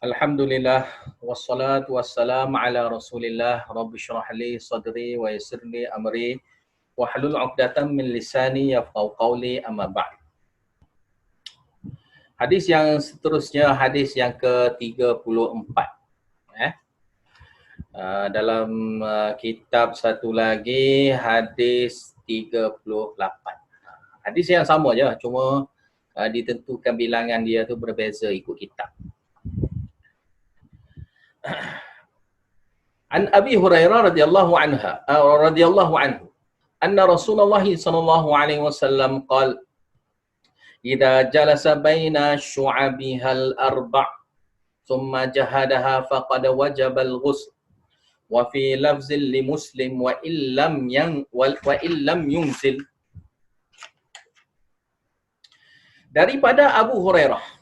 Alhamdulillah wassalatu wassalam ala Rasulillah rabbi shrah li sadri wa yassir li amri wahlul 'uqdatam min lisani yafqahu qawli amma ba'd. Hadis yang seterusnya, hadis yang ke-34 dalam kitab satu lagi, hadis 38. Hadis yang sama je, cuma ditentukan bilangan dia tu berbeza ikut kitab. An Abi Hurairah radhiyallahu anhu anna Rasulullah sallallahu alaihi wasallam qala idza jalasa baina syu'abiha al-arba' thumma jahadaha faqad wajaba al-ghusl wa fi lafzin li Muslim wa illam yunzil. Daripada Abu Hurairah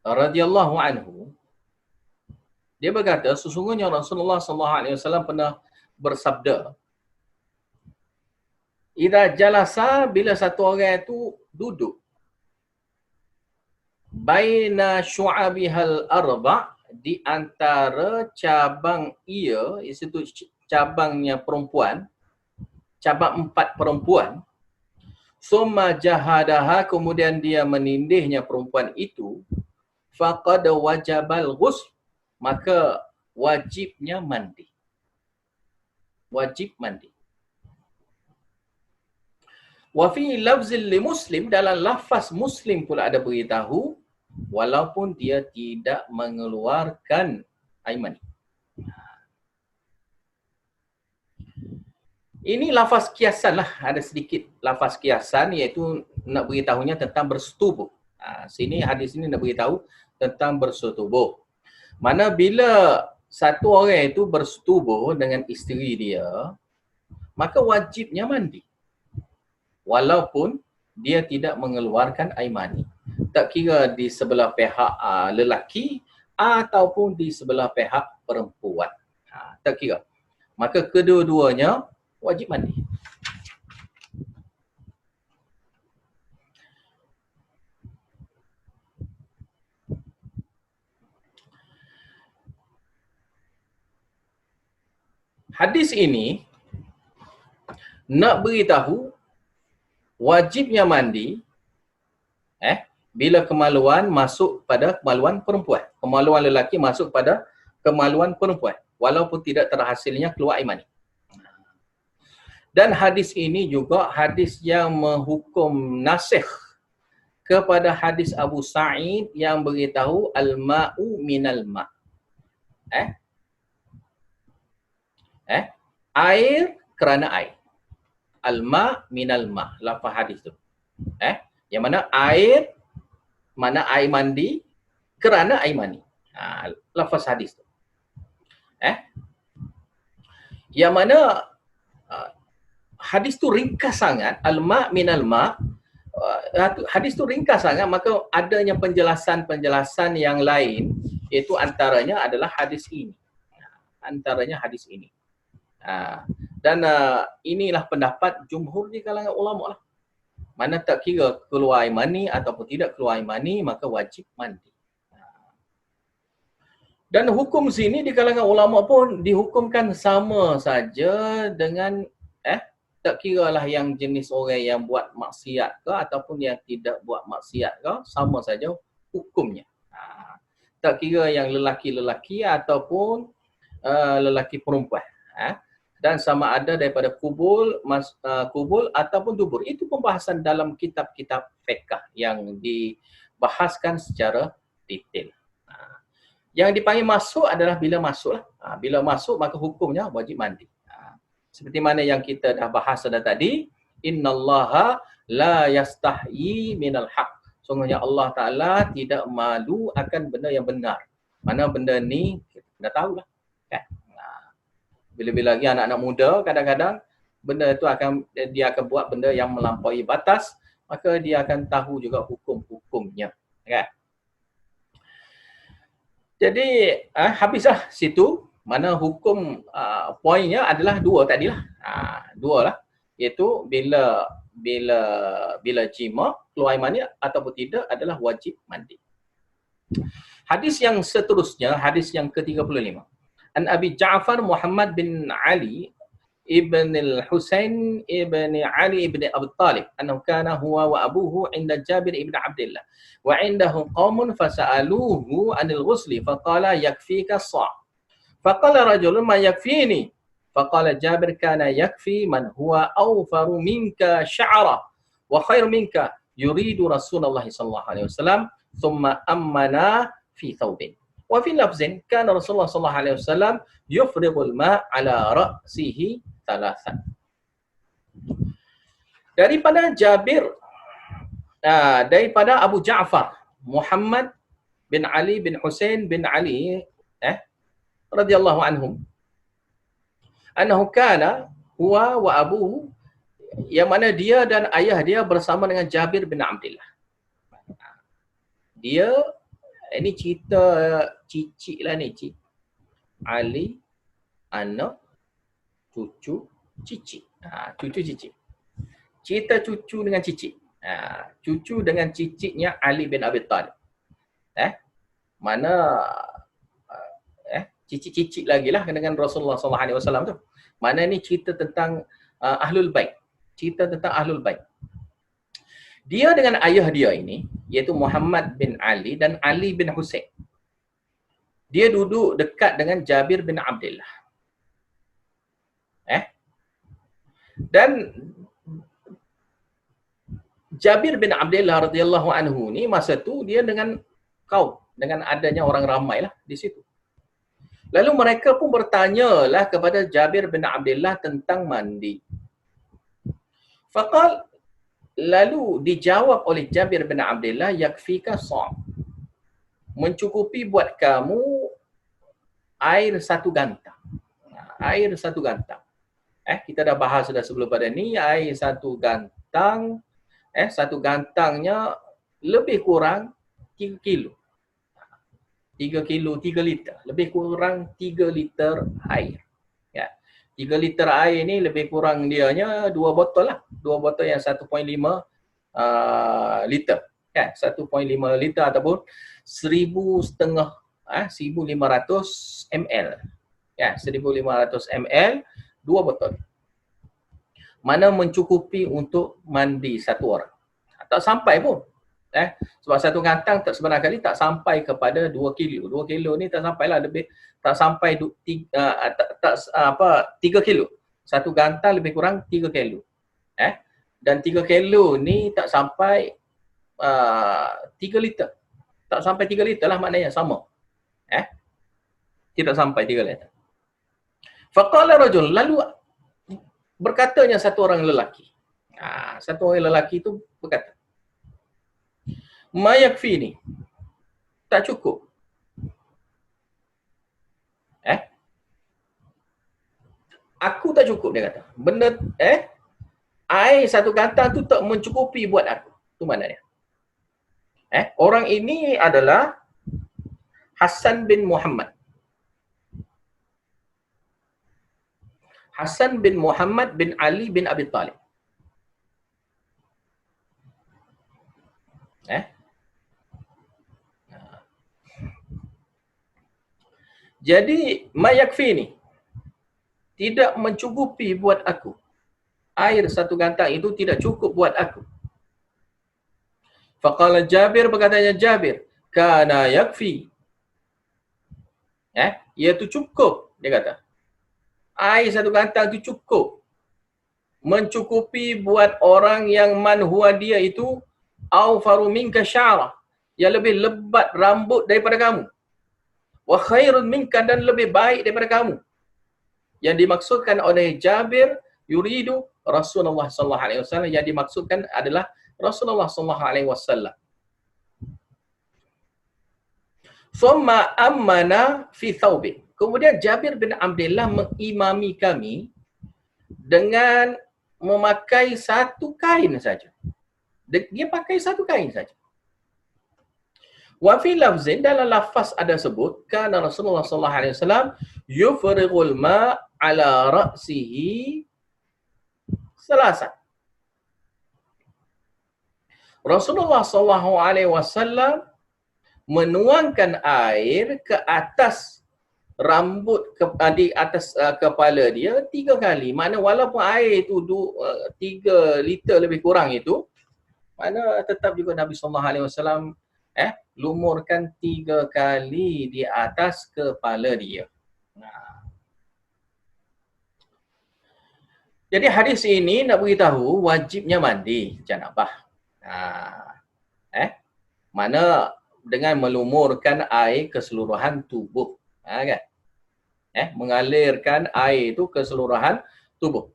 radhiyallahu anhu, dia berkata, sesungguhnya Rasulullah SAW pernah bersabda, idza jalasa, bila satu orang itu duduk, baina syu'abihal arba', di antara cabang ia, iaitu cabangnya perempuan, cabang 4 perempuan, summa jahadaha, kemudian dia menindihnya perempuan itu, faqad wajabal ghusl, maka wajibnya mandi. Wajib mandi. Wa fi lafzil li Muslim, dalam lafaz Muslim pula ada beritahu, walaupun dia tidak mengeluarkan air mani. Ini lafaz kiasan lah, ada sedikit lafaz kiasan, iaitu nak beritahunya tentang bersetubuh. Sini hadis ini nak beritahu tentang bersetubuh. Mana bila satu orang itu bersetubuh dengan isteri dia, maka wajibnya mandi. Walaupun dia tidak mengeluarkan air mani. Tak kira di sebelah pihak lelaki ataupun di sebelah pihak perempuan. Tak kira. Maka kedua-duanya wajib mandi. Hadis ini nak beritahu wajibnya mandi bila kemaluan masuk pada kemaluan perempuan. Kemaluan lelaki masuk pada kemaluan perempuan, walaupun tidak terhasilnya keluar air mani. Dan hadis ini juga hadis yang menghukum nasikh kepada hadis Abu Sa'id yang beritahu al-ma'u minal ma'. Air kerana air. Al-ma' minal ma', lafaz hadis tu. Yang mana air mandi kerana air mani. Lafaz hadis tu. Yang mana hadis tu ringkas sangat, al-ma' minal ma', hadis tu ringkas sangat, maka adanya penjelasan-penjelasan yang lain, iaitu antaranya adalah hadis ini. Antaranya hadis ini. Dan inilah pendapat jumhur di kalangan ulama lah. Mana tak kira keluar air mani ataupun tidak keluar air mani, maka wajib mandi. Dan hukum sini di kalangan ulama pun dihukumkan sama saja dengan tak kiralah yang jenis orang yang buat maksiat ke ataupun yang tidak buat maksiat ke, sama saja hukumnya. Tak kira yang lelaki-lelaki ataupun lelaki perempuan. Dan sama ada daripada kubul ataupun dubur. Itu pembahasan dalam kitab-kitab fiqh yang dibahaskan secara detail. Yang dipanggil masuk adalah bila masuk lah. Bila masuk maka hukumnya wajib mandi. Seperti mana yang kita dah bahas dah tadi, innallaha la yastahyi minal haq. Sungguhnya Allah Ta'ala tidak malu akan benda yang benar. Mana benda ni kita dah tahulah. Kan? Bila-bila lagi anak-anak muda, kadang-kadang benda itu dia akan buat benda yang melampaui batas, maka dia akan tahu juga hukum-hukumnya. Kan? Jadi habislah situ. Mana hukum poinnya adalah dua tadilah. Dua lah. Iaitu bila jima keluar air mani ataupun tidak adalah wajib mandi. Hadis yang seterusnya, hadis yang ke-35. An Abi Ja'far Muhammad bin Ali ibn al-Husain ibn Ali ibn Abi Talib annahu kana huwa wa abuhu inda Jabir ibn Abdullah wa indahu qaumun fasa'aluhu anil ghusli faqala yakfika as-sa' faqala rajulun ma yakfini faqala Jabir kana yakfi man huwa awfaru minka sya'ra wa khairu minka yuridu Rasulullah sallallahu alaihi wasallam thumma ammana fi thawbin. Wa fi lafzin kana Rasulullah sallallahu alaihi wasallam yufrighul ma' ala ra'sihi thalathan. Daripada Jabir, daripada Abu Ja'far Muhammad bin Ali bin Husain bin Ali radhiyallahu anhum annahu kana huwa wa abuhu, yang mana dia dan ayah dia bersama dengan Jabir bin Abdullah. Dia ini cerita cicit lah ni, Ali, anak, cucu, cicit. Cucu cicit. Cerita cucu dengan cicit. Cucu dengan cicitnya Ali bin Abi Talib. Mana cicit-cicit lagi lah dengan Rasulullah SAW tu. Mana ni cerita tentang Ahlul Bait. Cerita tentang Ahlul Bait. Dia dengan ayah dia ini, iaitu Muhammad bin Ali dan Ali bin Husain. Dia duduk dekat dengan Jabir bin Abdullah. Dan Jabir bin Abdullah radhiyallahu anhu ni masa tu dia dengan kaum, dengan adanya orang ramai lah di situ. Lalu mereka pun bertanyalah kepada Jabir bin Abdullah tentang mandi. Faqal, lalu dijawab oleh Jabir bin Abdullah, yakfika sa', mencukupi buat kamu air satu gantang. Air satu gantang. Kita dah bahas sudah sebelum pada ni, air satu gantang, satu gantangnya lebih kurang 3 kilo. 3 kilo, 3 liter. Lebih kurang 3 liter air. 3 liter air ni lebih kurang dianya 2 botol lah. 2 botol yang 1.5 liter. 1.5 liter ataupun 1,500 ml. 1,500 ml, 2 botol. Mana mencukupi untuk mandi satu orang. Tak sampai pun. Sebab satu gantang sebenarnya kali tak sampai kepada 2 kilo. 2 kilo ni tak sampai lah, lebih tak sampai 3 kilo. Satu gantang lebih kurang 3 kilo. Dan 3 kilo ni tak sampai 3 liter. Tak sampai 3 liter lah maknanya, sama. Tidak sampai 3 liter. Faqala rajul, lalu berkatanya satu orang lelaki. Satu orang lelaki itu berkata, ma yakfini, tak cukup. Aku tak cukup, dia kata. Benda air satu gantang tu tak mencukupi buat aku. Tu maknanya. Orang ini adalah Hasan bin Muhammad. Hasan bin Muhammad bin Ali bin Abi Talib. Jadi mayakfini, tidak mencukupi buat aku. Air satu gantang itu tidak cukup buat aku. Faqala Jabir, berkatanya Jabir, kana yakfi. Iaitu cukup, dia kata. Air satu gantang itu cukup. Mencukupi buat orang yang man huwa dia itu awfaru minka sya'ra, yang lebih lebat rambut daripada kamu. Wa khairun minka, dan lebih baik daripada kamu. Yang dimaksudkan oleh Jabir, yuridu Rasulullah sallallahu alaihi wasallam, yang dimaksudkan adalah Rasulullah sallallahu alaihi wasallam. Thumma ammana fi thawbin. Kemudian Jabir bin Abdullah mengimami kami dengan memakai satu kain saja. Dia pakai satu kain saja. Wa fi lafzin, dalam lafaz ada sebut, kana Rasulullah sallallahu alaihi wasallam yufrighul ma' ala ra'sihi salasan. Rasulullah sallallahu alaihi wasallam menuangkan air ke atas rambut di atas kepala dia 3 kali. Mana walaupun air itu 3 liter lebih kurang itu, mana tetap juga Nabi SAW lumurkan 3 kali di atas kepala dia. Jadi hadis ini nak beritahu wajibnya mandi janabah. Mana dengan melumurkan air keseluruhan tubuh. Kan? Mengalirkan air itu keseluruhan tubuh.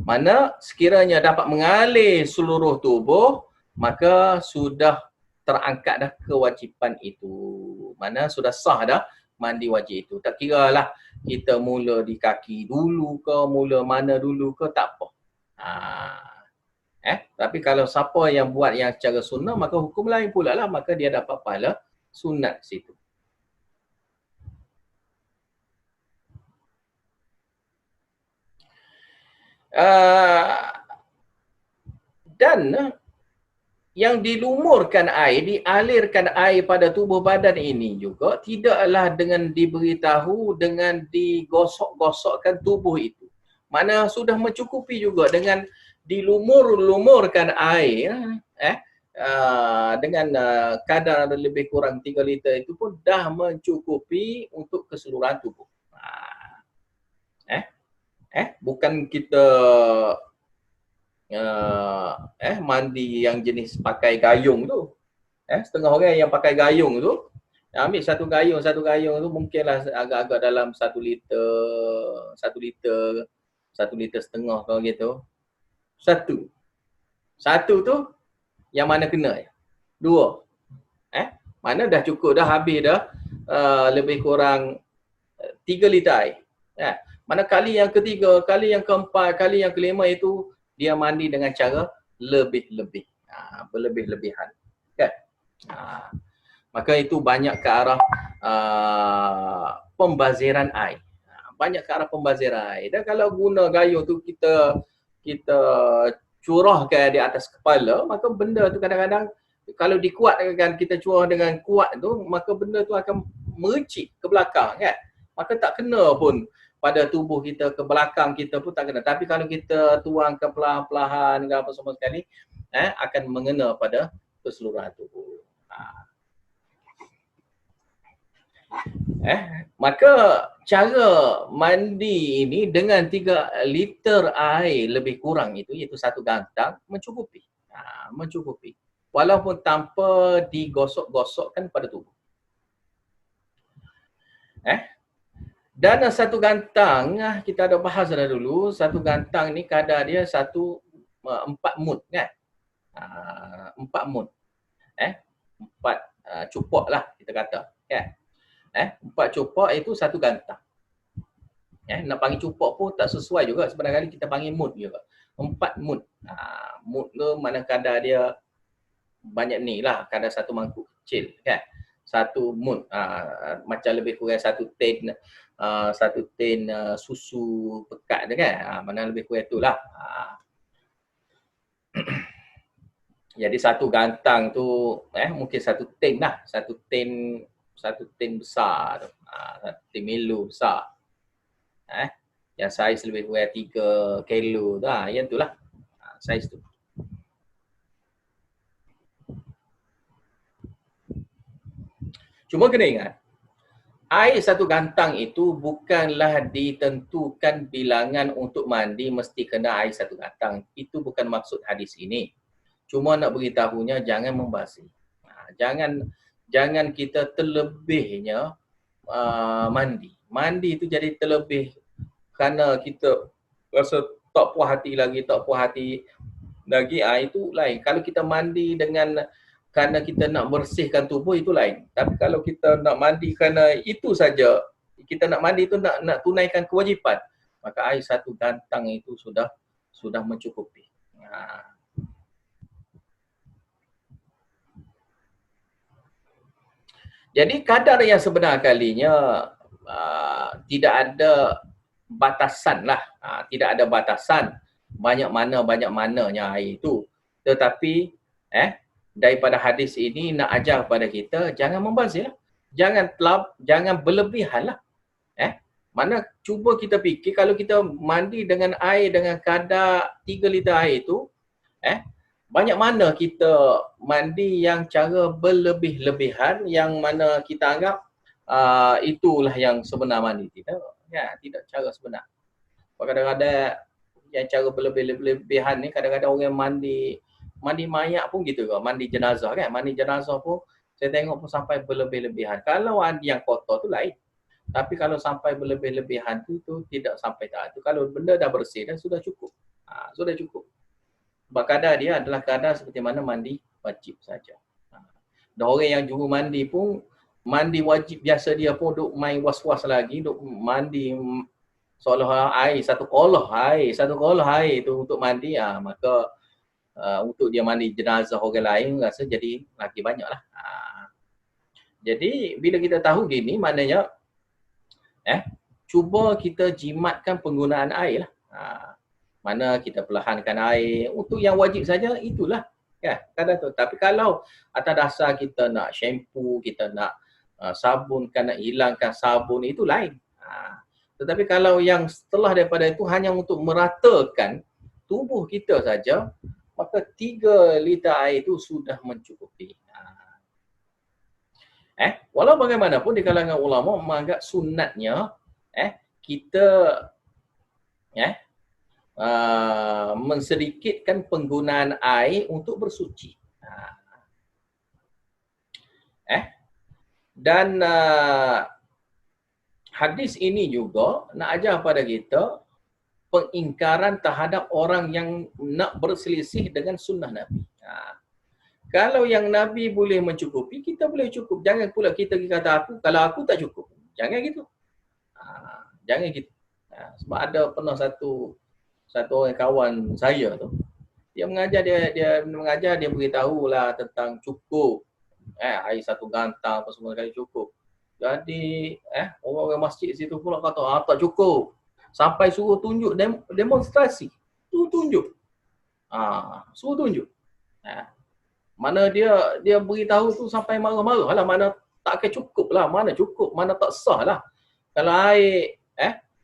Mana sekiranya dapat mengalir seluruh tubuh, maka sudah terangkat dah kewajipan itu. Mana sudah sah dah mandi wajib itu. Tak kira lah kita mula di kaki dulu ke, mula mana dulu ke, tak apa. Tapi kalau siapa yang buat yang secara sunnah, maka hukum lain pula lah. Maka dia dapat pahala sunat situ. Dan yang dilumurkan air, dialirkan air pada tubuh badan ini juga tidaklah dengan diberitahu dengan digosok-gosokkan tubuh itu. Mana sudah mencukupi juga dengan dilumurkan air dengan kadar lebih kurang 3 liter itu pun dah mencukupi untuk keseluruhan tubuh. Bukan kita mandi yang jenis pakai gayung tu. Setengah orang yang pakai gayung tu, ambil satu gayung tu mungkinlah agak-agak dalam 1 liter, 1 liter setengah kalau gitu. Satu tu yang mana kena ya? 2. Mana dah cukup dah, habis dah lebih kurang 3 liter air. Mana kali yang ketiga, kali yang keempat, kali yang kelima itu dia mandi dengan cara lebih-lebih. Berlebih-lebihan. Kan? Maka itu banyak ke arah pembaziran air. Banyak ke arah pembaziran air. Dan kalau guna gayung tu kita curahkan di atas kepala, maka benda tu kadang-kadang kalau dikuatkan, kita curah dengan kuat tu, maka benda tu akan mericik ke belakang kan. Maka tak kena pun pada tubuh kita, ke belakang kita pun tak kena. Tapi kalau kita tuangkan perlahan-lahan apa semua sekali, akan mengena pada keseluruhan tubuh. Maka cara mandi ini dengan 3 liter air lebih kurang itu, iaitu 1 gantang, mencukupi. Mencukupi. Walaupun tanpa digosok-gosokkan pada tubuh. Dan 1 gantang, kita ada bahas dah dulu, 1 gantang ni kadar dia 4 mud kan. 4 mud. 4 cupok lah kita kata kan. 4 cupok itu 1 gantang. Nak panggil cupok pun tak sesuai juga, sebenarnya kita panggil mud juga. 4 mud. Mud tu mana kadar dia banyak ni lah, kadar 1 mangkuk kecil kan. 1 mud, macam lebih kurang 1 tin susu pekat tu kan. Mana lebih kurang tu lah. Jadi 1 gantang tu mungkin 1 tin lah, 1 tin besar tu. 1 tin Milo besar. Yang saiz lebih kurang 3 kilo tu. Yang tu lah. Saiz tu. Cuma kena ingat, air 1 gantang itu bukanlah ditentukan bilangan untuk mandi mesti kena air 1 gantang. Itu bukan maksud hadis ini. Cuma nak beritahunya jangan membazir. Jangan kita terlebihnya mandi. Mandi itu jadi terlebih kerana kita rasa tak puas hati lagi, itu lain. Kalau kita mandi kerana kita nak bersihkan tubuh, itu lain. Tapi kalau kita nak mandi kerana itu saja, kita nak mandi itu nak tunaikan kewajipan, maka air 1 gantang itu sudah mencukupi. Jadi kadar yang sebenar kalinya tidak ada batasan lah. Tidak ada batasan banyak mananya air itu. Tetapi daripada hadis ini nak ajar pada kita jangan membazir lah. Jangan berlebihan lah. Mana cuba kita fikir kalau kita mandi dengan air dengan kadar 3 liter air itu, banyak mana kita mandi yang cara berlebih-lebihan yang mana kita anggap itulah yang sebenar mandi. Tidak cara sebenar. Kadang-kadang yang cara berlebih-lebihan ni kadang-kadang orang mandi mayat pun gitu ke, mandi jenazah kan. Mandi jenazah pun saya tengok pun sampai berlebih-lebihan. Kalau mandi yang kotor tu lain. Tapi kalau sampai berlebih-lebihan tu tidak sampai tak. Tu kalau benda dah bersih dah sudah cukup. Sudah cukup. Sebab kadar dia adalah kadar seperti mana mandi wajib saja. Dan orang yang juru mandi pun mandi wajib biasa dia pun duk main was-was lagi, duk mandi seolah-olah air satu koloh air tu untuk mandi, maka untuk dia mandi jenazah orang lain rasa jadi lagi banyaklah. Jadi bila kita tahu gini maknanya cuba kita jimatkan penggunaan air lah. Mana kita perlahankan air untuk yang wajib saja itulah. Kadang tu. Tapi kalau atas dasar kita nak shampoo, kita nak sabunkan, nak hilangkan sabun itu lain. Tetapi kalau yang setelah daripada itu hanya untuk meratakan tubuh kita saja, maka 3 liter air itu sudah mencukupi. Walau bagaimanapun di kalangan ulama menganggap sunatnya kita mensedikitkan penggunaan air untuk bersuci. Dan hadis ini juga nak ajar pada kita pengingkaran terhadap orang yang nak berselisih dengan sunnah Nabi. Kalau yang Nabi boleh mencukupi, kita boleh cukup. Jangan pula kita kata kalau aku tak cukup. Jangan gitu. Jangan gitu. Sebab ada pernah satu orang kawan saya tu, dia mengajar, dia beritahulah tentang cukup. Air satu gantang apa semua kali cukup. Jadi orang-orang masjid situ pula kata tak cukup. Sampai suruh tunjuk demonstrasi. Tunjuk. Suruh tunjuk. Mana dia beritahu tu sampai marah-marah lah, mana tak akan cukup lah, mana cukup, mana tak sah lah. Kalau air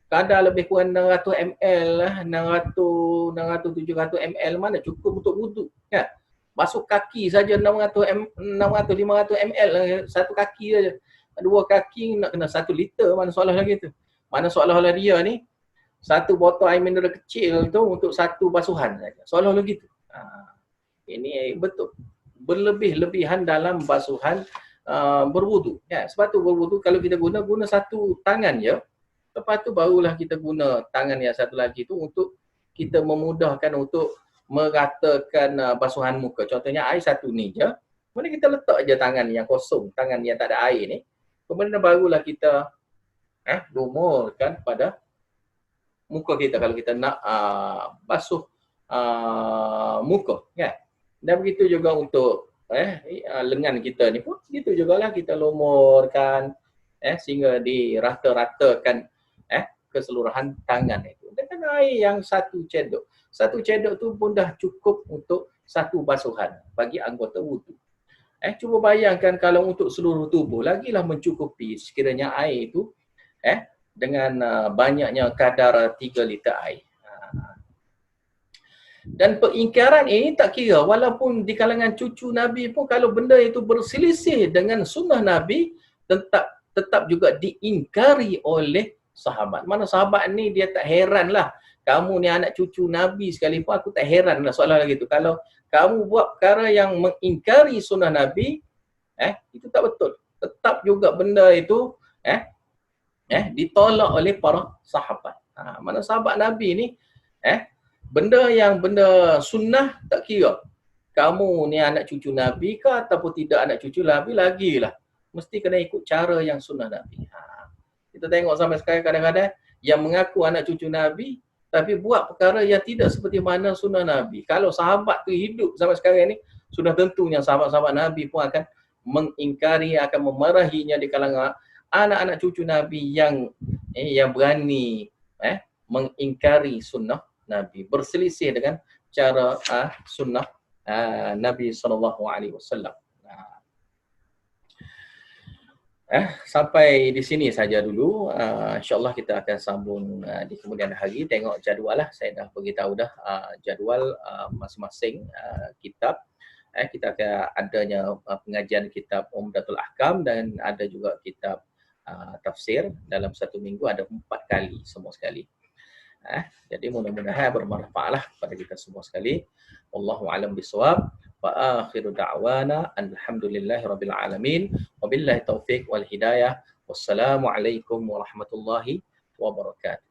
kadar lebih kurang 600 ml lah, 600 700 ml mana cukup untuk wuduk kan. Basuh kaki saja 500 ml lah, satu kaki saja. Dua kaki nak kena 1 liter, mana seolah-olah gitu. Mana seolah-olah dia ni satu botol air mineral kecil tu untuk satu basuhan saja. Seolah-olah gitu. Ini betul. Berlebih-lebihan dalam basuhan berwudu. Sebab tu berwudu kalau kita guna satu tangan je. Lepas tu barulah kita guna tangan yang satu lagi tu untuk kita memudahkan untuk meratakan basuhan muka. Contohnya air satu ni je. Kemudian kita letak je tangan yang kosong, tangan yang tak ada air ni. Kemudian barulah kita lumurkan pada muka kita kalau kita nak basuh muka kan. Dan begitu juga untuk lengan kita ni pun begitu jugalah kita lumurkan sehingga dirata-ratakan keseluruhan tangan itu. Dengan air yang satu cedok. Satu cedok tu pun dah cukup untuk satu basuhan bagi anggota wudu. Cuba bayangkan kalau untuk seluruh tubuh lagilah mencukupi sekiranya air itu dengan banyaknya kadar 3 liter air. Dan pengingkaran ini tak kira walaupun di kalangan cucu Nabi pun kalau benda itu berselisih dengan sunnah Nabi tetap juga diingkari oleh sahabat. Mana sahabat ni dia tak heran lah. Kamu ni anak cucu Nabi sekalipun aku tak heran lah soalan gitu. Kalau kamu buat perkara yang mengingkari sunnah Nabi, itu tak betul. Tetap juga benda itu ditolak oleh para sahabat. Mana sahabat Nabi ni benda sunnah tak kira. Kamu ni anak cucu Nabi ke ataupun tidak anak cucu Nabi, lagilah mesti kena ikut cara yang sunnah Nabi. Kita tengok sampai sekarang kadang-kadang yang mengaku anak cucu Nabi tapi buat perkara yang tidak seperti mana sunnah Nabi. Kalau sahabat tu hidup sampai sekarang ni, sudah tentunya sahabat-sahabat Nabi pun akan mengingkari, akan memarahinya di kalangan anak-anak cucu Nabi yang berani mengingkari sunnah Nabi, berselisih dengan cara sunnah Nabi SAW. Sampai di sini saja dulu. InsyaAllah kita akan sambung di kemudian hari. Tengok jadual lah. Saya dah beritahu dah jadual masing-masing kitab. Kita akan adanya pengajian kitab Umdatul Ahkam dan ada juga kitab tafsir. Dalam satu minggu ada 4 kali semua sekali. Jadi mudah-mudahan bermanfaatlah kepada kita semua sekali. Wallahu a'lam bishawab. Wa akhiru da'wana alhamdulillahirabbil alamin. Wabillahi taufiq wal hidayah. Wassalamualaikum warahmatullahi wabarakatuh.